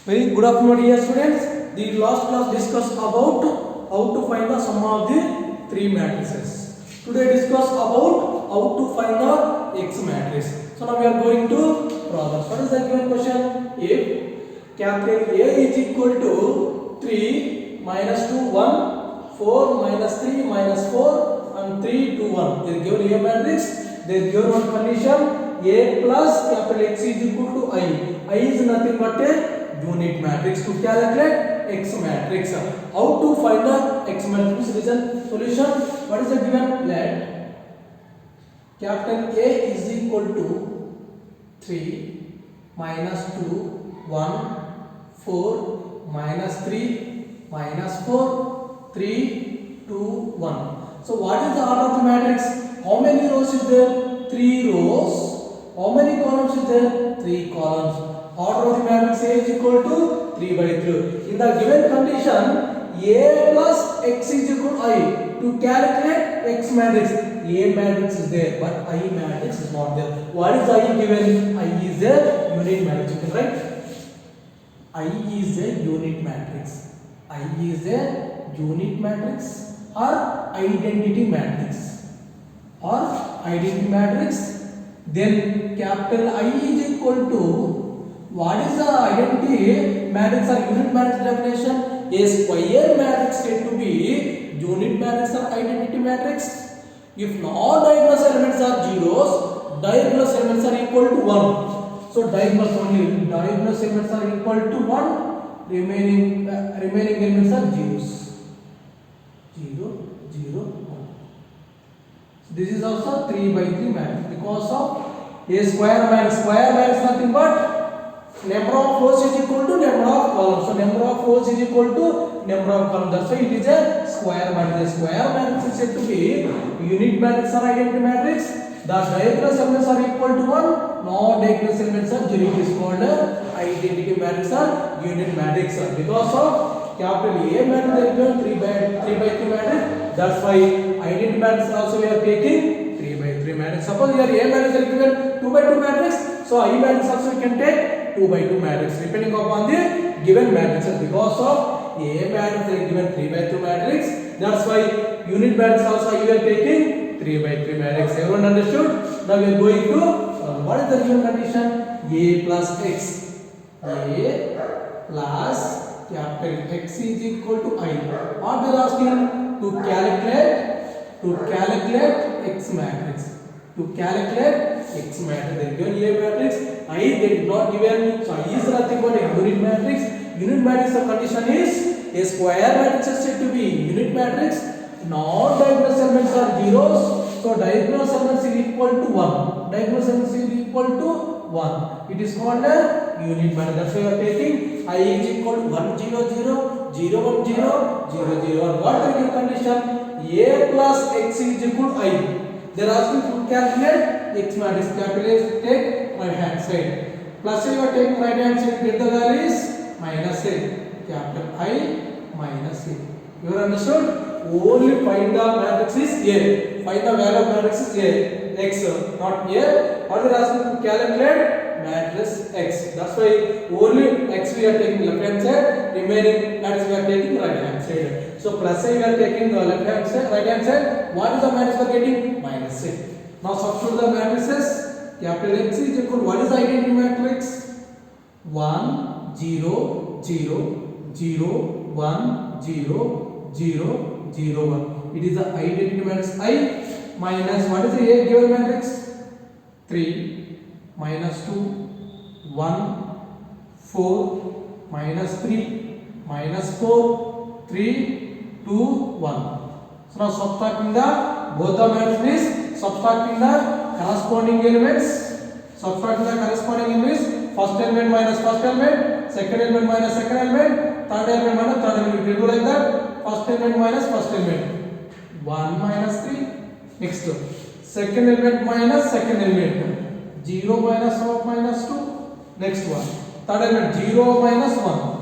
Very good afternoon, dear students. The last class discussed about how to find the sum of the three matrices. Today discuss about how to find the X matrix. So now we are going to problems. What is the given question? If capital A is equal to 3 minus 2 1 4 minus 3 minus 4 and 3 2 1. They given A matrix. They given one condition. A plus capital X is equal to I. I is nothing but a unit matrix. To calculate X matrix, how to find the X matrix? Solution. What is the given? Let capital A is equal to 3 minus 2 1 4 minus 3 minus 4 3 2 1. So what is the order of the matrix? How many rows is there? 3 rows. How many columns is there? 3 columns. Order of the matrix A is equal to 3 by 3. In the given condition, A plus X is equal to I. To calculate X matrix, A matrix is there, but I matrix is not there. What is I given? I is a unit matrix. You can write I is a unit matrix. I is a unit matrix or identity matrix. Or identity matrix. Then capital I is equal to, what is the identity matrix or unit matrix definition? A square matrix said to be unit matrix or identity matrix if non-diagonal elements are zeros, diagonal elements are equal to 1. So diagonal only, diagonal elements are equal to 1, remaining elements are zeros. 0 0 1. So this is also 3 by 3 matrix because of A square minus nothing but number of rows is equal to number of columns. So number of rows is equal to number of columns. That's why it is a square matrix. Square matrix is said to be unit matrix or identity matrix. The diagonal elements are equal to 1. Non-diagonal elements are 0. It is called identity matrix or unit matrix. Because of capital A matrix is given 3 by 3 matrix. That's why identity matrix also we are taking 3 by 3 matrix. Suppose here A matrix is given 2 by 2 matrix. So I matrix also we can take 2 by 2 matrix depending upon the given matrices. Because of A matrix is given 3 by 2 matrix, that's why unit matrix also you are taking 3 by 3 matrix. Everyone understood? Now we are going to what is the given condition? A plus X. A plus capital X is equal to I. What they are asking? To calculate X matrix. To calculate X matrix. They given A matrix. I they did not given. So I is nothing but a unit matrix. Unit matrix the condition is a square matrix is said to be unit matrix. Non-diagonal elements are zeros. So diagonal elements is equal to 1. Diagonal elements is equal to 1. It is called a unit matrix. That's why we are taking I is equal to 1 0 0 0 1 0 0 0 1. What is the condition? A plus X is equal to I. They are asking to calculate X matrix. Capital A take right hand side. Plus you are taking right hand side. Get the values minus A. Capital I minus A. You understood? Only find the matrix is A. Find the value of matrix is A. X, not A. What they are asking to calculate matrix X. That's why only X we are taking left hand side. Remaining matrix we are taking right hand side. So plus A we are taking the left hand side, right hand side. What is the matrix we are getting? Minus A. Now substitute the matrices. Capital X is equal. What is the identity matrix? 1 0 0 0 1 0 0 0 1. It is the identity matrix I minus what is the A given matrix? 3 minus 2 1 4 minus 3 minus 4 3 2 1. So now subtracting the both the matrices, subtracting the corresponding elements, first element minus first element, second element minus second element, third element minus third element. We do like that. First element minus first element. 1 minus 3. Next, second element minus second element. 0 minus 1 minus 2. Next one. Third element 0 minus 1.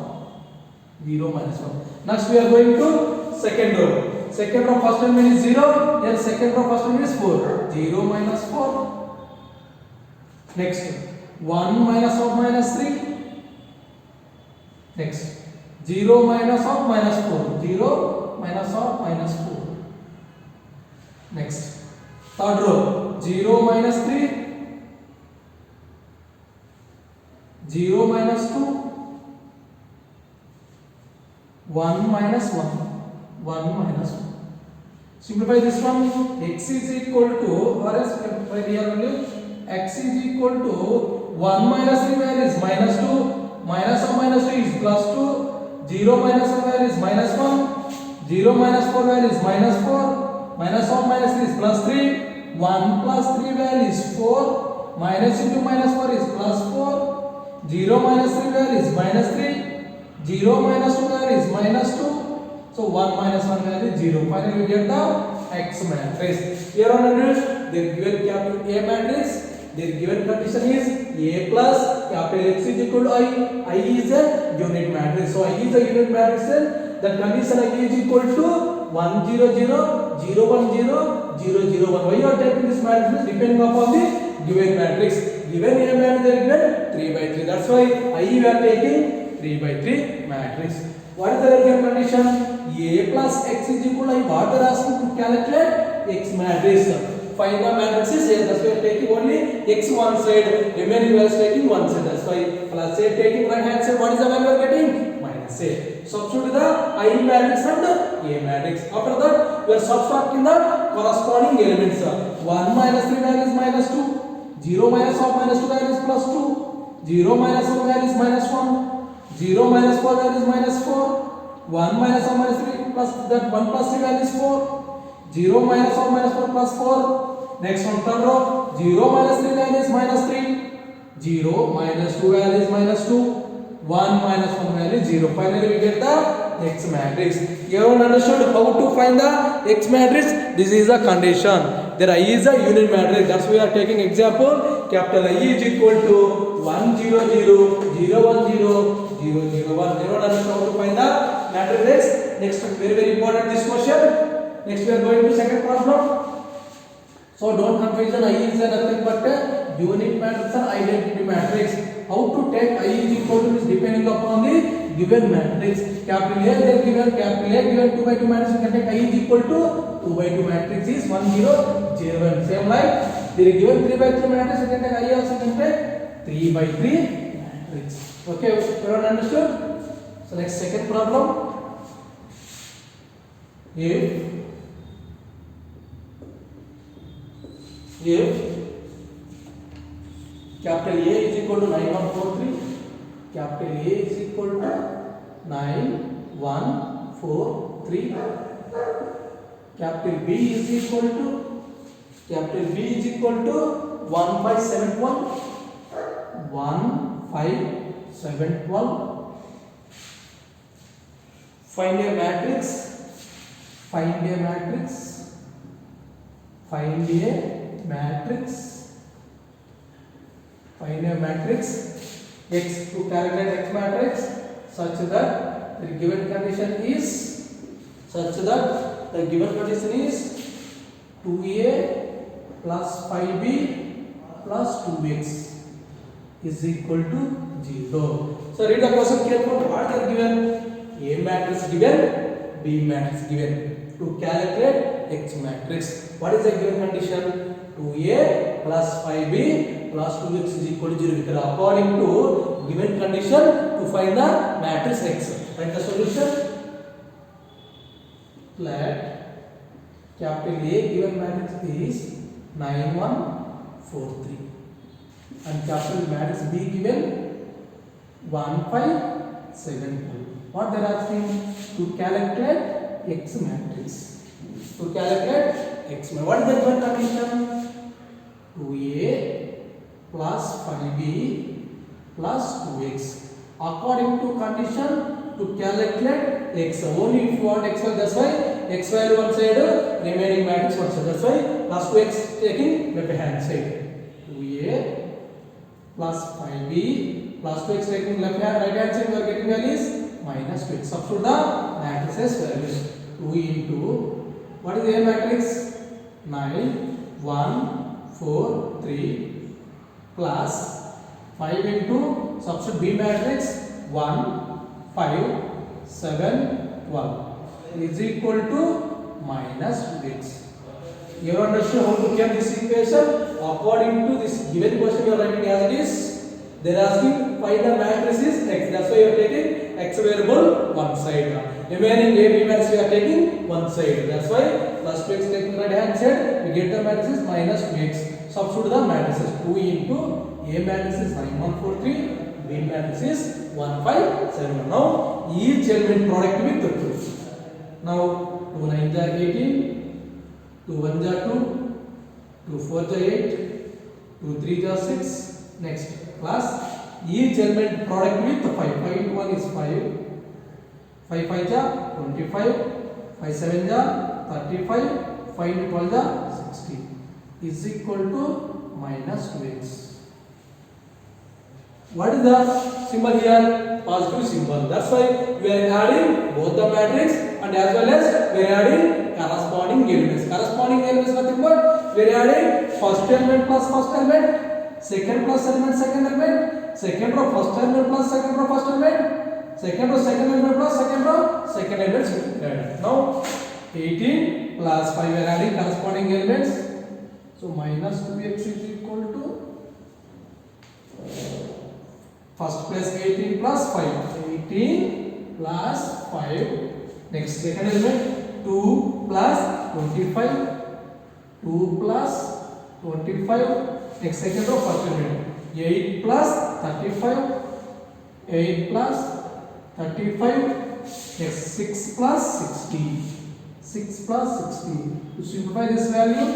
0 minus 1. Next we are going to second row. Second row first element is 0. Then second row first element is 4. 0 minus 4. Next 1 minus 1 minus 3. Next, 0 minus of minus 4. 0 minus of minus 4. Next, third row. 0 minus 3. 0 minus 2. 1 minus 1. 1 minus 1. Simplify this one. X is equal to, or else by here only, x is equal to 1 minus 3 value is minus 2, minus of minus 2 is plus 2, 0 minus 1 value is minus 1, 0 minus 4 value is minus 4, minus of minus 3 is plus 3, 1 plus 3 value is 4, minus into minus 4 is plus 4, 0 minus 3 value is minus 3, 0 minus 2 value is minus 2, so 1 minus 1 value is 0. Finally we get the X matrix. Here on they are given capital A matrix. Their given condition is A plus capital X is equal to I. I is a unit matrix. So I is a unit matrix. The condition I is equal to 1 0 0 0 1 0 0 0 1. Why you are taking this matrix? Depending upon the given matrix. Given A matrix they are given 3 by 3. That's why I we are taking 3 by 3 matrix. What is the given condition? A plus X is equal to I. What they are asking to calculate X matrix. Find the matrices here. That's why we are taking only X one side. Remaining we are taking one side. That's why plus A taking right hand side. What is the value we are getting? Minus A. Substitute the I matrix and A matrix. After that we are subtracting the corresponding elements. 1 minus 3 value is minus 2. 0 minus of minus 2 value is plus 2. 0 minus 1 value is minus 1. 0 minus 4 value is minus 4. 1 minus of minus 3 plus that 1 plus 3 value is 4. 0 minus of minus 4 plus 4. Next one, third row. 0 minus 3 value is minus 3. 0 minus 2 value is minus 2. 1 minus 1 value is 0. Finally we get the X matrix. You have understood how to find the X matrix. This is a condition. There I is a unit matrix. That's why we are taking example. Capital I is equal to 1 0 0 0 1 0 0 0 1. Everyone understand how to find the matrix? Next, very important this question. Next we are going to second problem. So don't confuse I is nothing but a unit matrix and identity matrix. How to take I is equal to is depending upon the given matrix. Capital A they given capital A given 2 by 2 matrix. You can take I is equal to 2 by 2 matrix is 1 0 0 1. Same like they are given 3 by 3 matrix. You can take I also can take 3 by 3 matrix. Okay, everyone understood? So next second problem. If capital A is equal to 9143, capital A is equal to 9143, capital B is equal to 1571, 15712. Find a matrix. Find a matrix X to calculate X matrix such that the given condition is 2A plus 5B plus 2X is equal to 0. So read the question carefully. What are given? A matrix given, B matrix given. To calculate X matrix, what is the given condition? 2A plus 5B plus 2X is equal to 0. According to given condition, to find the matrix X. Write the solution. Let capital A given matrix is 9143 and capital matrix B given 1572. What they are asking? To calculate X matrix. To calculate X matrix. What is the given condition? 2A plus 5B plus 2X. According to condition, to calculate X. Only if you want X value, that's why X value one side, remaining matrix one side. That's why plus 2X taking left hand side. 2A plus 5B plus 2X taking left hand, right hand side, we are getting values minus 2X. Substitute the matrices values. 2 into, what is the A matrix? 9 1 4 3 plus 5 into, substitute B matrix 1 5, 7, 12 is equal to minus 2x. You understand how to get this equation? According to this given question, you are writing as it is. They are asking find the matrices x. That's why you are taking x variable one side. Remaining a b matrix you are taking one side. That's why plus 2x taking right hand side. We get the matrices minus 2x. Substitute the matrices. 2 into a matrix is 9, 1, 4, 3. B matrix is 1, 5, 7. Now each element product with the 2. Now 2 9 are 18, 2 1 are 2, 2 4 are 8, 2 3 are 6. Next class each element product with 5. 5 into 1 is 5, 5 5 are 25, 5 7 are 35, 5 into 12 are 60 is equal to minus 2x. What is the symbol here? Positive symbol. That's why we are adding both the matrix and as well as we are adding corresponding elements. Corresponding elements nothing but we are adding first element plus first element, second plus element second element, second row first element plus second row first element, second row second element plus second row second element. Now 18 plus 5 we are adding corresponding elements. So minus 2x is equal to first plus 18 plus 5. 18 plus 5. Next second element 2 plus 25. 2 plus 25. Next second row first element 8 plus 35. 8 plus 35. Next 6 plus 60. 6 plus 60. To simplify this value,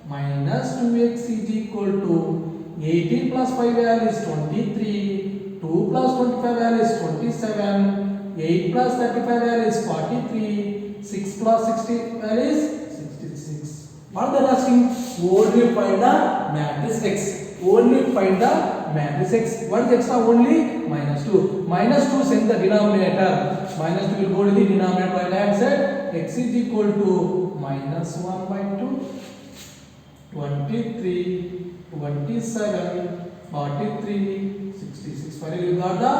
minus 2x is equal to 18 plus 5 value is 23, 2 plus 25 value is 27, 8 plus 35 value is 43, 6 plus 60 value is 66. What they are asking? Only find the matrix x. Only find the matrix x. What is extra? Only minus 2. Minus 2 send the denominator. Minus 2 will go to the denominator right hand side. X is equal to minus 1 by 2. 23, 27, 43, 66. Finally, you got the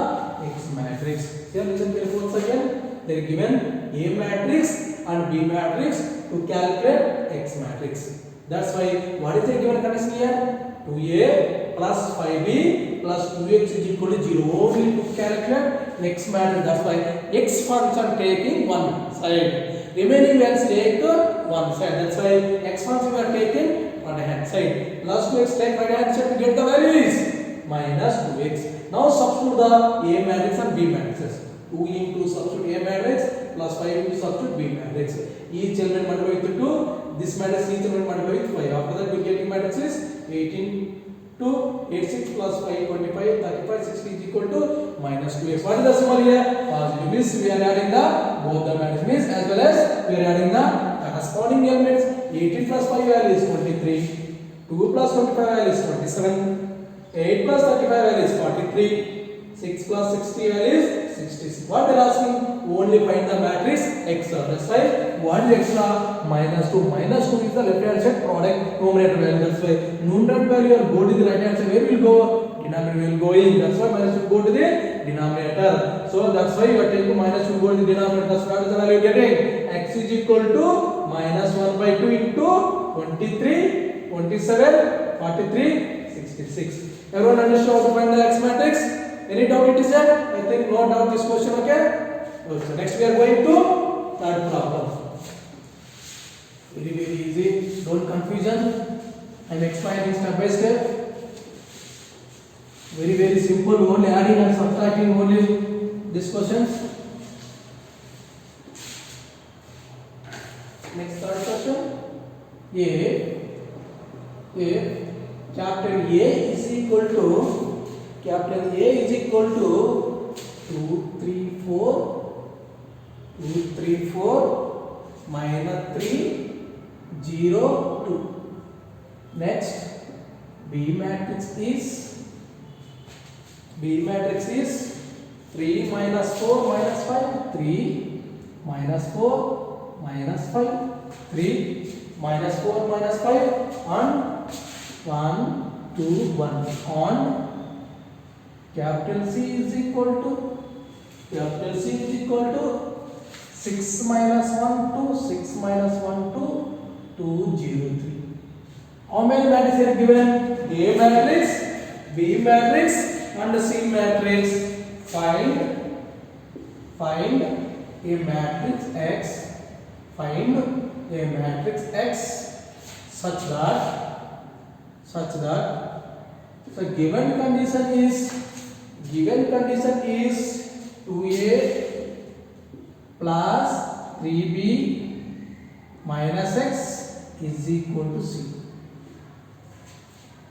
X matrix. Here, listen carefully once again. They are given A matrix and B matrix to calculate X matrix. That's why, what is the given condition here? 2A plus 5B plus 2X is equal to 0. Only to calculate X matrix. That's why X function taking one side. Remaining values take one side. That's why X function we are taking right hand side. Plus 2x take right hand side to get the values minus 2x. Now substitute the A matrix and B matrices. 2 into substitute A matrix plus 5 into substitute B matrix. Each element multiplied with 2. This matrix each element multiplied with 5. After that we get matrices 18 to 86 plus 5 25 35 60 is equal to minus 2x. What is the symbol here? Positive means we are adding the both the matrices as well as we are adding the corresponding elements. 18 plus 5 value is 23, 2 plus 25 value is 27, 8 plus 35 value is 43, 6 plus 60 value is 66. What they are asking? Only find the matrix x. That's why what is extra? Minus 2. Minus 2 is the left hand side product numerator value. That's why numerator value will go to the right hand side. Where will go? Denominator will go in. That's why minus 2 go to the denominator. So that's why you are taking minus 2 go to the denominator. That's what is the value getting? X is equal to minus 1 by 2 into 23, 27, 43, 66. Everyone understand how to find the X matrix? Any doubt it is there? I think no doubt this question, okay? So next we are going to third problem. Very easy. Don't confusion. I am explaining step by step. Very simple. Only adding and subtracting only these questions. Next third question. Capital A is equal to 2, 3, 4 minus 3, 0, 2. Next, B matrix is 3 minus 4 minus 5, 3 minus 4 minus 5, 3 minus 4 minus 5 on 1, 2, 1 on capital C is equal to capital C is equal to 6 minus 1 to 6 minus 1 to 2 0 3. How many matrices are given? A matrix, B matrix and C matrix. Find a matrix X. Find a matrix X such that the given condition is 2A plus 3B minus X is equal to C.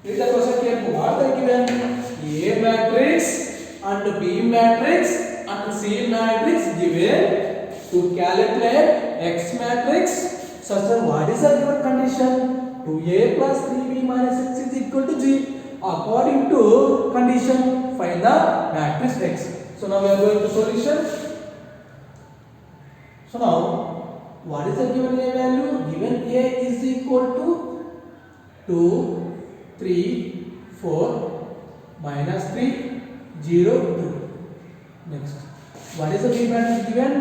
Read the question carefully. What are given? A matrix and B matrix and C matrix given to calculate X matrix such that what is the given condition? 2A plus 3B minus X is equal to G. According to condition, find the matrix X. So now we are going to solution. So now, what is the given A value? Given A is equal to 2, 3, 4, minus 3, 0, 2. Next, what is the B matrix given?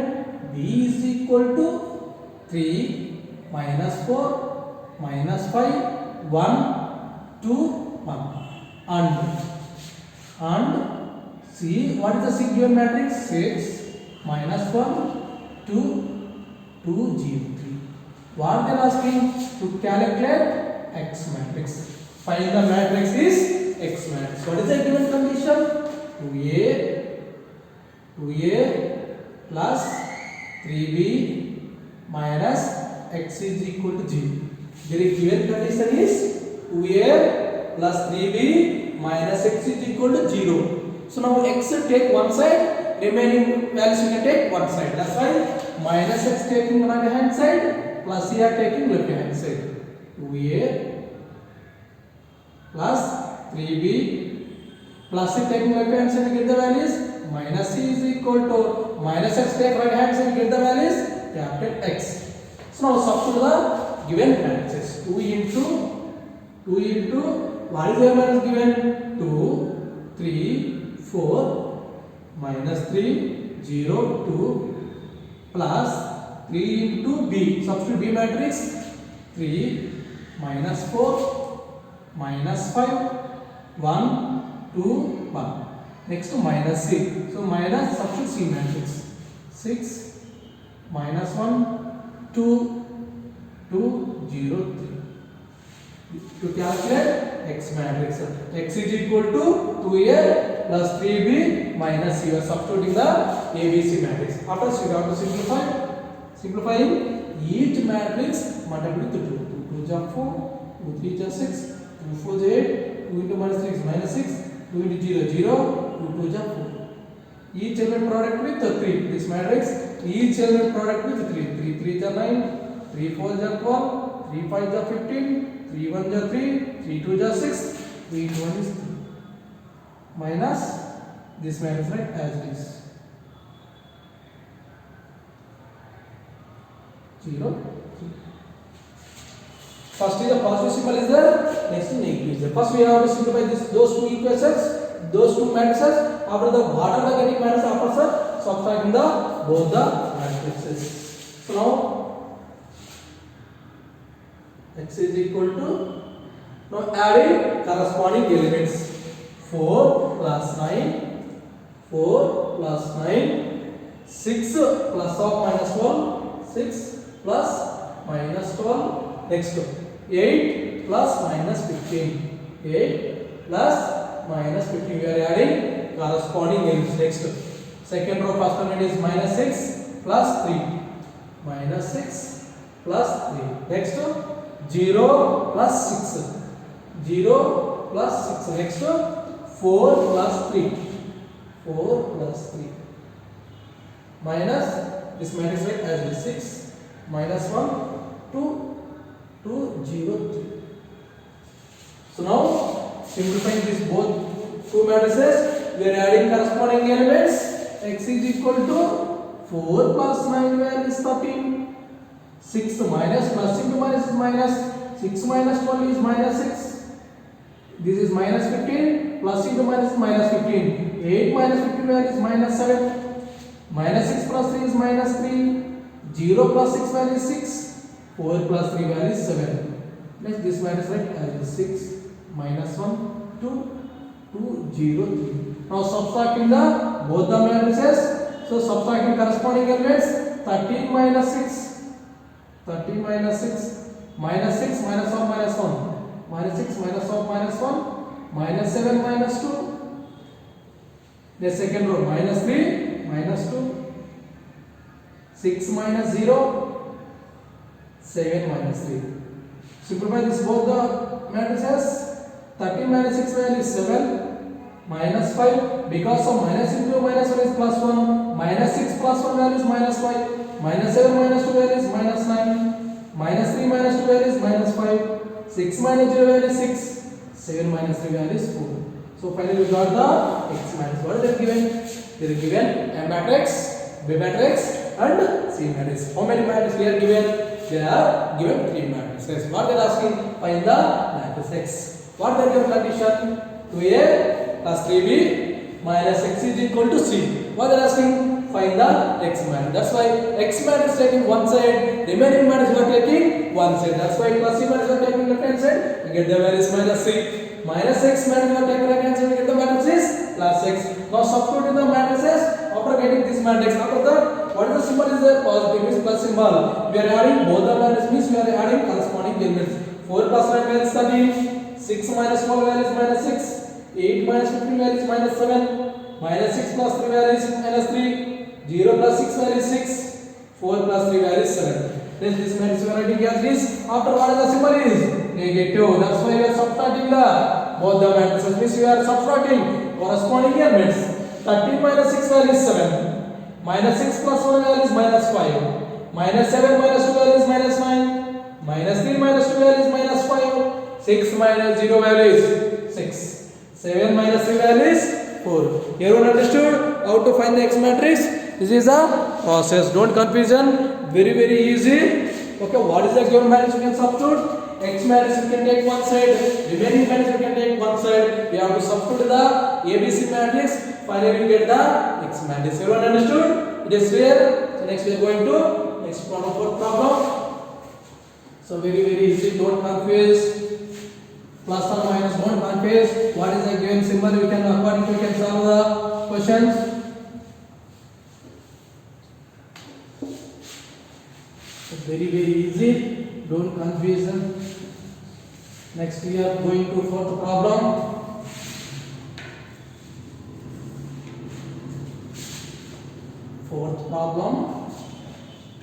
B is equal to 3, minus 4, minus 5, 1, 2, 1. And C, what is the C given matrix? 6, minus 1, 2, 2, 0, 3. What they are asking? To calculate X matrix. Find the matrix is X matrix. What is the given condition? 2A plus 3B minus X is equal to G. The given condition is 2A plus 3B minus X is equal to 0. So now X take one side, remaining values you can take one side. That's why minus X taking right hand side, plus here taking left hand side. 2A plus 3B plus C taking left hand side, you get the values. Minus C is equal to minus X take right hand side, you get the values. Capital X. So now substitute the given matrices. 2 into what is the matrix given? 2, 3, 4, minus 3, 0, 2, plus 3 into B. Substitute B matrix. 3, minus 4, minus 5, 1, 2, 1. Next to minus C. So minus substitute C matrix. 6, minus 1, 2, 2, 0, 3. To calculate X matrix, X is equal to 2A plus 3B minus C. You are substituting the ABC matrix. After this, you have to simplify. Simplifying each matrix multiplied with 2. 2 is 4, 2 3 is 6, 2 4 is 8, 2 into minus 3 is minus 6, 2 into 0 0, 2 2 is 4. Each element product with 3. This matrix, each element product with 3. 3 3 is 9, 3 4 is 12, 3 5 is 15. 3 1 is 3, 3 2 is 6, 3 1 is 3. Minus this matrix right as it is. 0, 3. First is the positive symbol is there, next is negative is there. First we have to simplify those two equations, those two matrices. After the what are the getting matrices after subtracting the both the matrices. So now X is equal to, now adding corresponding elements. 4 plus 9, 4 plus 9, 6 plus of minus 12, 6 plus minus 12, next 8 plus minus 15, 8 plus minus 15. We are adding corresponding elements. Next, second row first one is minus 6 plus 3, minus 6 plus 3. Next, 0 plus 6, 0 plus 6. Next, 4 plus 3, 4 plus 3. Minus this matrix right as is 6, minus 1, 2, 2, 0, 3. So now simplifying these both two matrices, we are adding corresponding elements. X is equal to 4 plus 9 where is 13. 6 minus plus into minus is minus, 6 minus 12 is minus 6. This is minus 15, plus into minus is minus 15. 8 minus 15 where is minus 7. minus 6 plus 3 is minus 3, 0 plus 6 value is 6, 4 plus 3 value is 7. Next this minus right as 6 minus 1 2 2 0 3. Now subtracting the both the matrices. So subtracting corresponding elements, 13 minus 6, 13 minus 6, minus 6 minus 1 minus 1, minus 6 minus 1 minus 1, minus 7 minus 2. The second row minus 3 minus 2, 6 minus 0, 7 minus 3. Simplify this both the matrices. 13 minus 6 value is 7, minus 5, because of minus into minus 1 is plus 1, minus 6 plus 1 value is minus 5, minus 7 minus 2 value is minus 9, minus 3 minus 2 value is minus 5, 6 minus 0 value is 6, 7 minus 3 value is 4. So finally we got the X matrix. What is they given? They are given A matrix, B matrix and C matrix. How many matrices we are given? They are given 3 matrices. What they are asking? Find the matrix X. What they are given condition? 2A plus 3B minus X is equal to C. What they are asking? Find the X matrix. That's why X matrix taking one side, remaining matrix we are taking one side. That's why plus C matrix we are taking left hand side. We get the value is minus C. Minus X matrix we are taking right hand side. We get the matrix is plus X. Now substitute in the matrices. After getting this matrix, after that, what is the symbol is there? Positive means plus symbol. We are adding both the matrices means we are adding corresponding elements. 4 plus 9 value is 13. 6 minus 12 value is minus 6. 8 minus 15 value is minus 7. Minus 6 plus 3 value is minus 3. 0 plus 6 value is 6. 4 plus 3 value is 7. Then this matrix we are writing as this. After what is the symbol is? Negative. That's why we are subtracting the both the matrices means we are subtracting corresponding elements. 13 minus 6 value is 7. Minus 6 plus 1 value is minus 5. Minus 7 minus 2 value is minus 9. Minus 3 minus 2 value is minus 5. 6 minus 0 value is 6. 7 minus 3 value is 4. Everyone understood how to find the X matrix? This is a process. Don't confusion. Very easy. Okay, what is the given matrix? You can substitute. X matrix you can take one side, remaining matrix you can take one side. We have to substitute the ABC matrix. Finally we get the X matrix. Everyone understood? It is clear. So next we are going to next problem, fourth problem. So very easy. Don't confuse. Plus or minus. Don't confuse. What is the given symbol? We can according to we can solve the questions. So very easy. Don't confuse them. Next we are going to fourth problem. Fourth problem.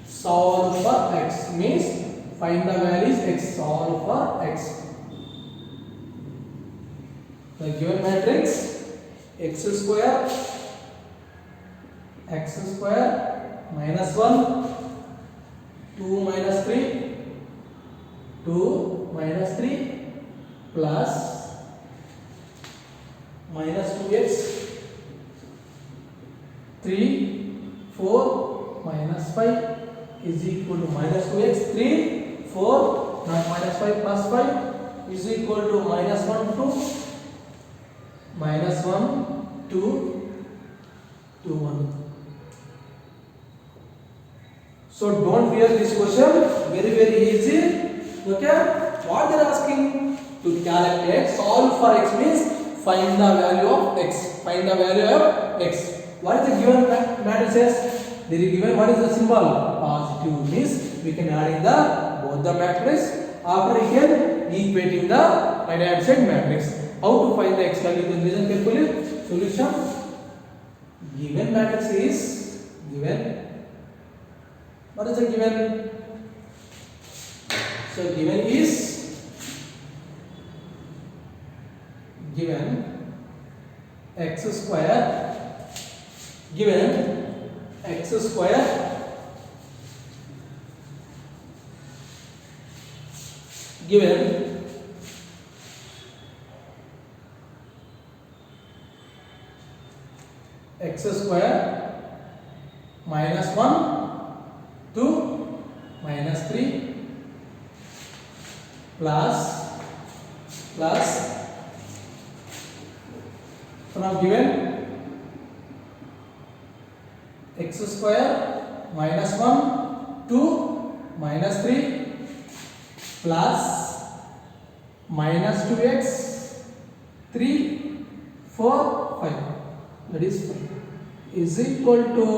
Solve for X means find the values X. Solve for X. The given matrix X square minus 1 2 minus 3 2 minus 3 plus minus 2x 3 4 minus 5 is equal to minus 2x 3 4 not minus 5 plus 5 is equal to minus 1 2 minus 1 2 2 1. So don't fear this question, very easy. Okay, what they are asking to calculate solve for X means find the value of X. Find the value of X. What is the given matrices? They are given what is the symbol? Positive means we can add in the both the matrix. After we can equating the right hand side matrix. How to find the X value? Then listen carefully. Solution. Given matrix is given. What is the given? So given is given X square given X square given X square minus 1 2 minus 3 plus so now given x square minus 1 2 minus 3 plus minus 2x 3 4 5 that is 5 is equal to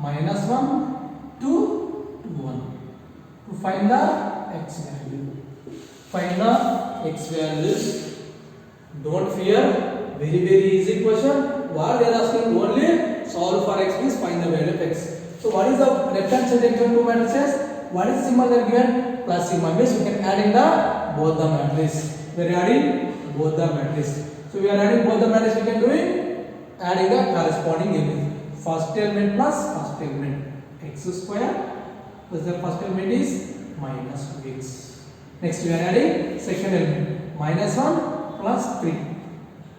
minus 1 2 1 to find the x value. Find the x values. Don't fear, very easy question. What they are asking, only solve for x means find the value of x. So what is the left hand side given two matrices? What is the symbol they are given? Plus symbol means we can add in the both the matrices. We are adding both the matrices. So we are adding both the matrices. We can do it adding the corresponding element. First element plus first element. X square plus the first element is minus 2x. Next we are adding second element. Minus 1 plus 3.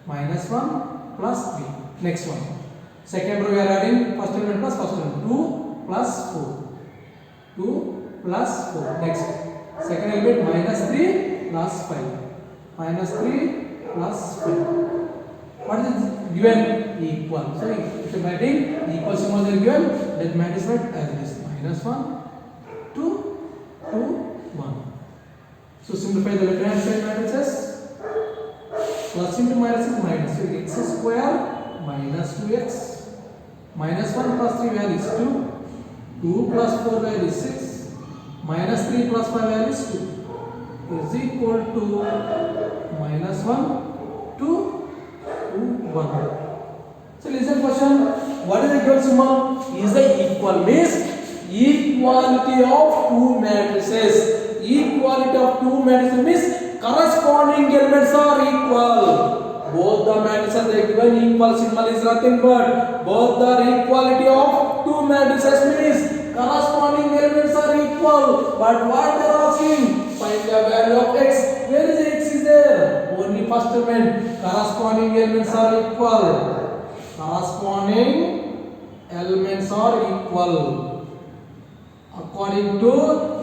Minus 1 plus 3. Next one. Second row we are adding first element plus first element. 2 plus 4. 2 plus 4. Next. Second element minus 3 plus 5. Minus 3 plus 5. What is it given? Equal. So if you are writing equal symbol is given, that matrix as this. Minus 1 2 2 1. So simplify the left hand side matrices. Plus into minus is minus. So x square minus 2x. Minus 1 plus 3 value is 2. 2 plus 4 value is 6. Minus 3 plus 5 value is 2. Is equal to minus 1 2 2 1. So listen question. What is the equal symbol? Is the equal means equality of two matrices. Equality of two matrices means corresponding elements are equal. Both the matrices are given equal symbol is nothing but both the equality of two matrices means corresponding elements are equal. But what they are asking? Find the value of x. Where is x is there? Only first element. Corresponding elements are equal. Corresponding elements are equal. According to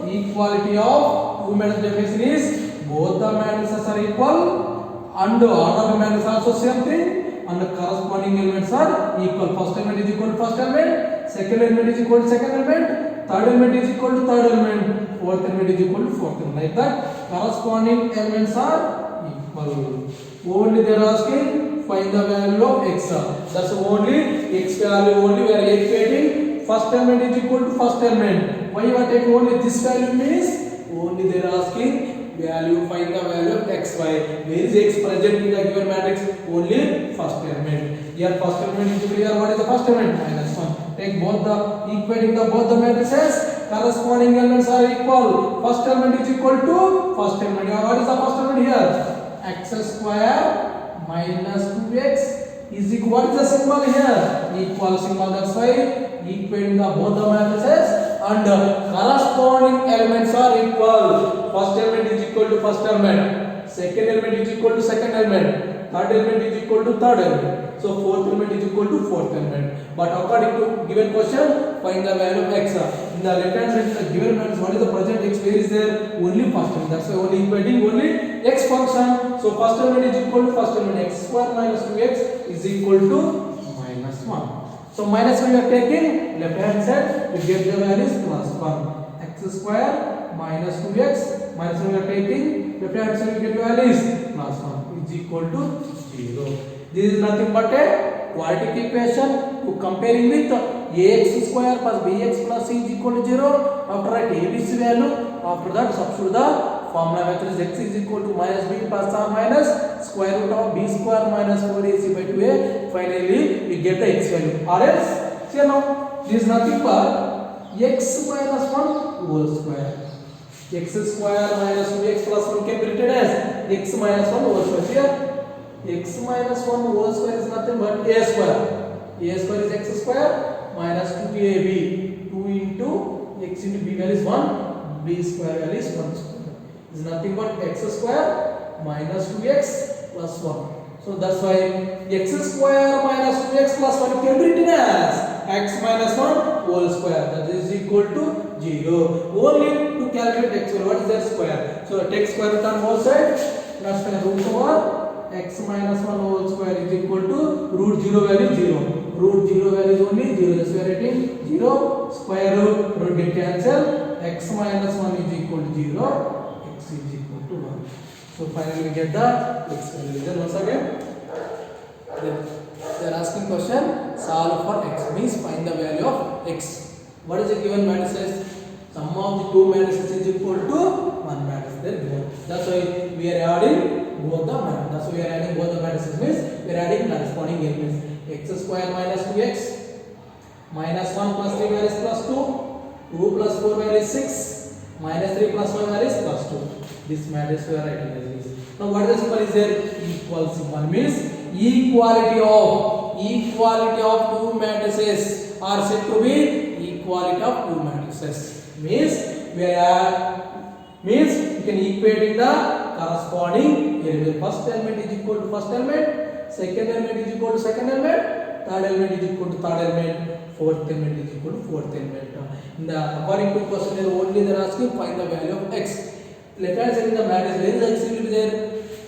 equality of two matrices definition is both the matrices are equal and order of matrices also same thing and the corresponding elements are equal. First element is equal to first element, second element is equal to second element, third element is equal to third element, fourth element is equal to fourth element. Like that corresponding elements are equal. Only they are asking find the value of x. That's only x value only we are equating. First element is equal to first element. Why you are taking only this value means only they are asking value, find the value of xy. Where is x present in the given matrix? Only first element. Here first element is equal. Here what is the first element? Minus 1. Take both the equating the both the matrices. Corresponding elements are equal. First element is equal to first element. What is the first element here? X square minus 2x is equal. What is the symbol here? Equal symbol. That's why equating the both the matrices and corresponding elements are equal. First element is equal to first element. Second element is equal to second element. Third element is equal to third element. So fourth element is equal to fourth element. But according to given question, find the value of x. In the left hand side, the given matrix, what is the present x? Where is there? Only first element. That's why only equating only x function. So first element is equal to first element. X square minus 2x is equal to minus 1. So minus 1 we are taking left hand side, we get the values plus 1. X square minus 2x minus 1 we are taking left hand side, we get the values plus 1 is equal to 0. This is nothing but a quadratic equation to comparing with ax square plus bx plus c is equal to 0. After write abc value, after that substitute the formula matrix x is equal to minus b plus or minus square root of b square minus 4ac by 2a. Finally we get the x value. Or else see now this is nothing but x minus 1 whole square. X square minus 2x plus 1 can be written as x minus 1 whole square. Here x minus 1 whole square is nothing but a square. A square is x square minus 2ab. 2 into x into b value is 1. B square value is 1 square. Is nothing but x square minus 2x plus 1. So that's why x square minus 2x plus 1 can be written as x minus 1 whole square. That is equal to 0. Only to calculate x square. What is that square? So take square root on both sides. Plus root over x minus 1 whole square is equal to root 0 value 0. root 0 value is only 0. That's why we are writing 0. Square root get cancel. X minus 1 is equal to 0. X is equal to 1. So finally we get the x value. Then once again, they are asking question, solve for x means find the value of x. What is the given matrices? Sum of the two matrices is equal to one matrix. That's why we are adding both the matrices. That's why we are adding both the matrices means we are adding corresponding elements. X square minus 2x minus 1 plus 3 value is plus 2. 2 plus 4 value is 6. Minus 3 plus 1 value is plus 2. This matrix we are writing as this. Now what is the symbol is there? Equal symbol means equality of two matrices are said to be equality of two matrices. Means you can equate in the corresponding element. First element is equal to first element, second element is equal to second element, third element is equal to third element, fourth element is equal to fourth element. In the according to question there only they are asking find the value of x. Left hand side in the matrix where is x will be there?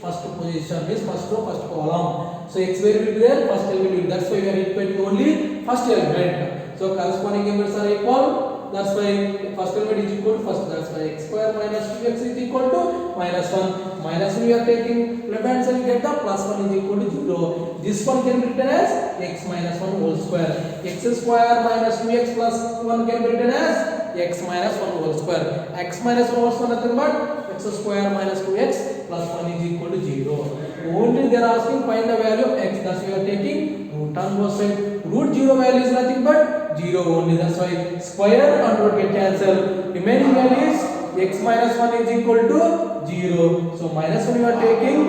First position means first row, first column. So x where will be there? First element will be. That's why we are equating only first element. So corresponding elements are equal. That's why first element is equal to first. That's why x square minus 2x is equal to minus 1. Minus 1 we are taking left hand side, we get the plus 1 is equal to 0. This one can be written as x minus 1 whole square. X square minus 2x plus 1 can be written as x minus 1 whole square. X minus 1 whole square nothing but x square minus 2x plus 1 is equal to 0. Only they are asking find the value of x. Thus we are taking root on both sides. Root 0 value is nothing but 0 only. That's why square and root get cancelled. Remaining value is x minus 1 is equal to 0. So minus 1 you are taking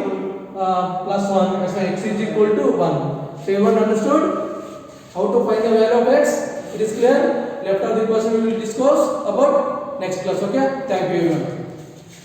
plus 1. That's why x is equal to 1. So everyone understood how to find the value of x? It is clear. Left of the question we will discuss about next class. Okay. Thank you everyone.